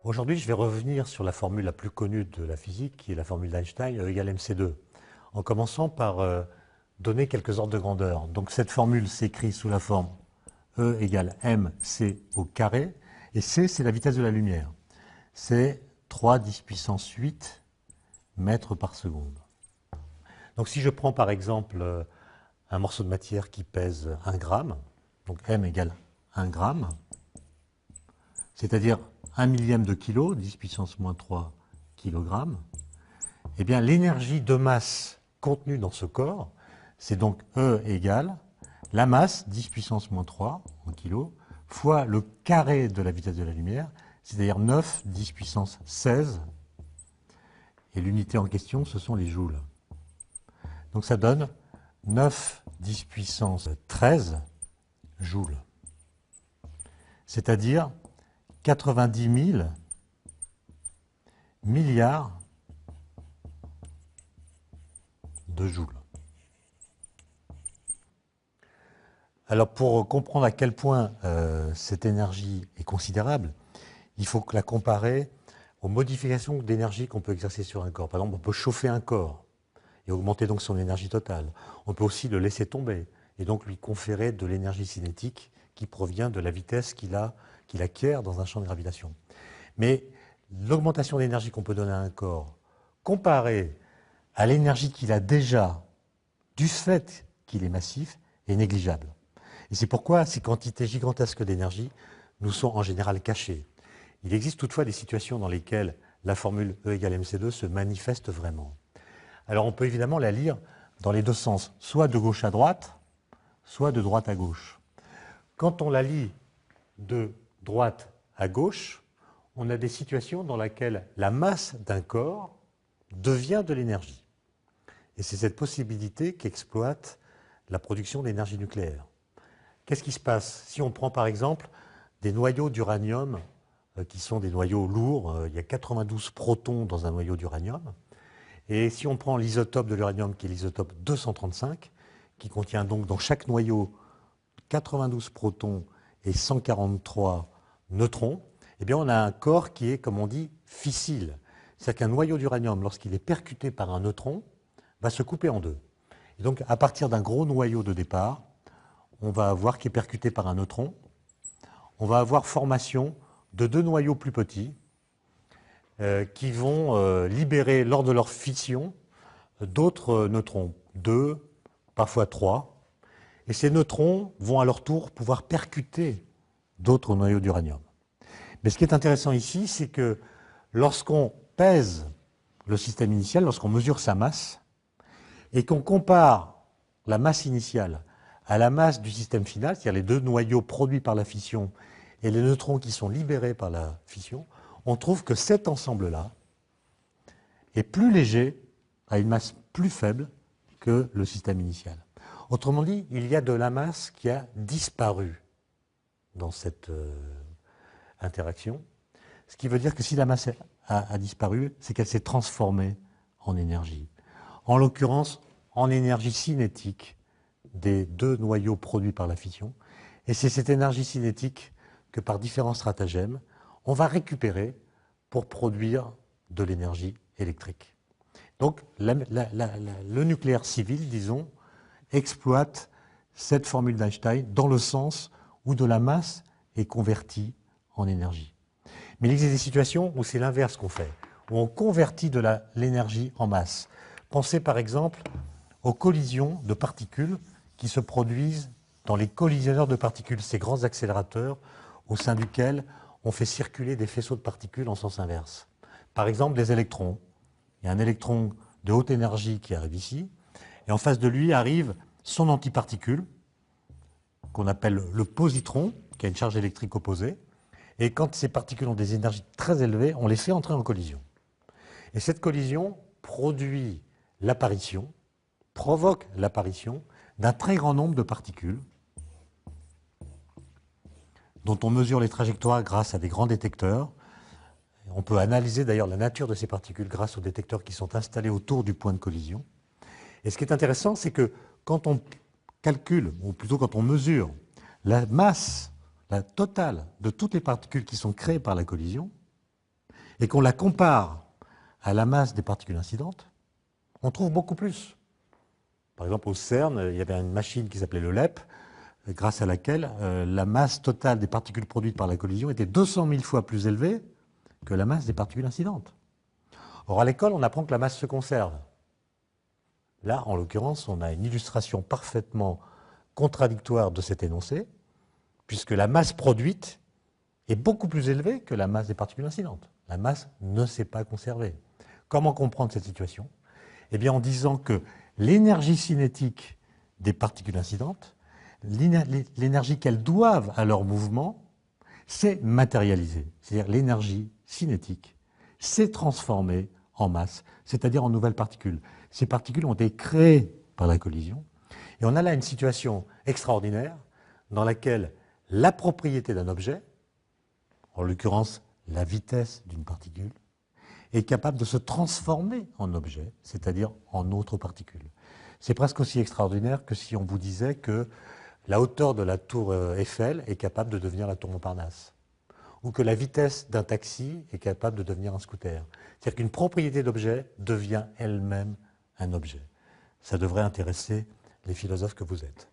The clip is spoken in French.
Aujourd'hui, je vais revenir sur la formule la plus connue de la physique, qui est la formule d'Einstein, E égale mc2, en commençant par donner quelques ordres de grandeur. Donc cette formule s'écrit sous la forme E égale mc au carré, et c, c'est la vitesse de la lumière. C'est 3 10 puissance 8 mètres par seconde. Donc si je prends par exemple un morceau de matière qui pèse 1 gramme, donc m égale 1 gramme, c'est-à-dire 1 millième de kilo, 10 puissance moins 3 kg, eh bien l'énergie de masse contenue dans ce corps, c'est donc E égale la masse, 10 puissance moins 3 en kilo, fois le carré de la vitesse de la lumière, c'est-à-dire 9 10 puissance 16, et l'unité en question, ce sont les joules. Donc ça donne 9 10 puissance 13 joules, c'est-à-dire 90 000 milliards de joules. Alors pour comprendre à quel point cette énergie est considérable, il faut la comparer aux modifications d'énergie qu'on peut exercer sur un corps. Par exemple, on peut chauffer un corps et augmenter donc son énergie totale. On peut aussi le laisser tomber et donc lui conférer de l'énergie cinétique qui provient de la vitesse qu'il acquiert dans un champ de gravitation. Mais l'augmentation d'énergie qu'on peut donner à un corps, comparée à l'énergie qu'il a déjà du fait qu'il est massif, est négligeable. Et c'est pourquoi ces quantités gigantesques d'énergie nous sont en général cachées. Il existe toutefois des situations dans lesquelles la formule E égale mc2 se manifeste vraiment. Alors on peut évidemment la lire dans les deux sens, soit de gauche à droite, soit de droite à gauche. Quand on la lit de droite à gauche, on a des situations dans lesquelles la masse d'un corps devient de l'énergie. Et c'est cette possibilité qu'exploite la production d'énergie nucléaire. Qu'est-ce qui se passe si on prend par exemple des noyaux d'uranium qui sont des noyaux lourds, il y a 92 protons dans un noyau d'uranium, et si on prend l'isotope de l'uranium qui est l'isotope 235, qui contient donc dans chaque noyau 92 protons et 143 neutrons, eh bien on a un corps qui est, comme on dit, fissile. C'est-à-dire qu'un noyau d'uranium, lorsqu'il est percuté par un neutron, va se couper en deux. Et donc à partir d'un gros noyau de départ, on va avoir, qui est percuté par un neutron, on va avoir formation de deux noyaux plus petits qui vont libérer lors de leur fission d'autres neutrons, 2, parfois 3. Et ces neutrons vont à leur tour pouvoir percuter d'autres noyaux d'uranium. Mais ce qui est intéressant ici, c'est que lorsqu'on pèse le système initial, lorsqu'on mesure sa masse, et qu'on compare la masse initiale à la masse du système final, c'est-à-dire les deux noyaux produits par la fission et les neutrons qui sont libérés par la fission, on trouve que cet ensemble-là est plus léger, a une masse plus faible que le système initial. Autrement dit, il y a de la masse qui a disparu dans cette interaction, ce qui veut dire que si la masse a disparu, c'est qu'elle s'est transformée en énergie. En l'occurrence, en énergie cinétique des deux noyaux produits par la fission. Et c'est cette énergie cinétique que par différents stratagèmes, on va récupérer pour produire de l'énergie électrique. Donc le nucléaire civil, disons, exploite cette formule d'Einstein dans le sens où de la masse est convertie en énergie. Mais il existe des situations où c'est l'inverse qu'on fait, où on convertit de l'énergie en masse. Pensez par exemple aux collisions de particules qui se produisent dans les collisionneurs de particules, ces grands accélérateurs au sein duquel on fait circuler des faisceaux de particules en sens inverse. Par exemple, des électrons. Il y a un électron de haute énergie qui arrive ici, et en face de lui arrive son antiparticule, qu'on appelle le positron, qui a une charge électrique opposée, et quand ces particules ont des énergies très élevées, on les fait entrer en collision. Et cette collision produit l'apparition, provoque l'apparition d'un très grand nombre de particules dont on mesure les trajectoires grâce à des grands détecteurs. On peut analyser d'ailleurs la nature de ces particules grâce aux détecteurs qui sont installés autour du point de collision. Et ce qui est intéressant, c'est que quand on calcule, ou plutôt quand on mesure la masse, la totale de toutes les particules qui sont créées par la collision, et qu'on la compare à la masse des particules incidentes, on trouve beaucoup plus. Par exemple, au CERN, il y avait une machine qui s'appelait le LEP, grâce à laquelle la masse totale des particules produites par la collision était 200 000 fois plus élevée que la masse des particules incidentes. Or, à l'école, on apprend que la masse se conserve. Là, en l'occurrence, on a une illustration parfaitement contradictoire de cet énoncé, puisque la masse produite est beaucoup plus élevée que la masse des particules incidentes. La masse ne s'est pas conservée. Comment comprendre cette situation? Eh bien, en disant que l'énergie cinétique des particules incidentes, l'énergie qu'elles doivent à leur mouvement, s'est matérialisée. C'est-à-dire l'énergie cinétique s'est transformée en masse, c'est-à-dire en nouvelles particules. Ces particules ont été créées par la collision. Et on a là une situation extraordinaire dans laquelle la propriété d'un objet, en l'occurrence la vitesse d'une particule, est capable de se transformer en objet, c'est-à-dire en autre particule. C'est presque aussi extraordinaire que si on vous disait que la hauteur de la tour Eiffel est capable de devenir la tour Montparnasse, ou que la vitesse d'un taxi est capable de devenir un scooter. C'est-à-dire qu'une propriété d'objet devient elle-même un objet. Ça devrait intéresser les philosophes que vous êtes.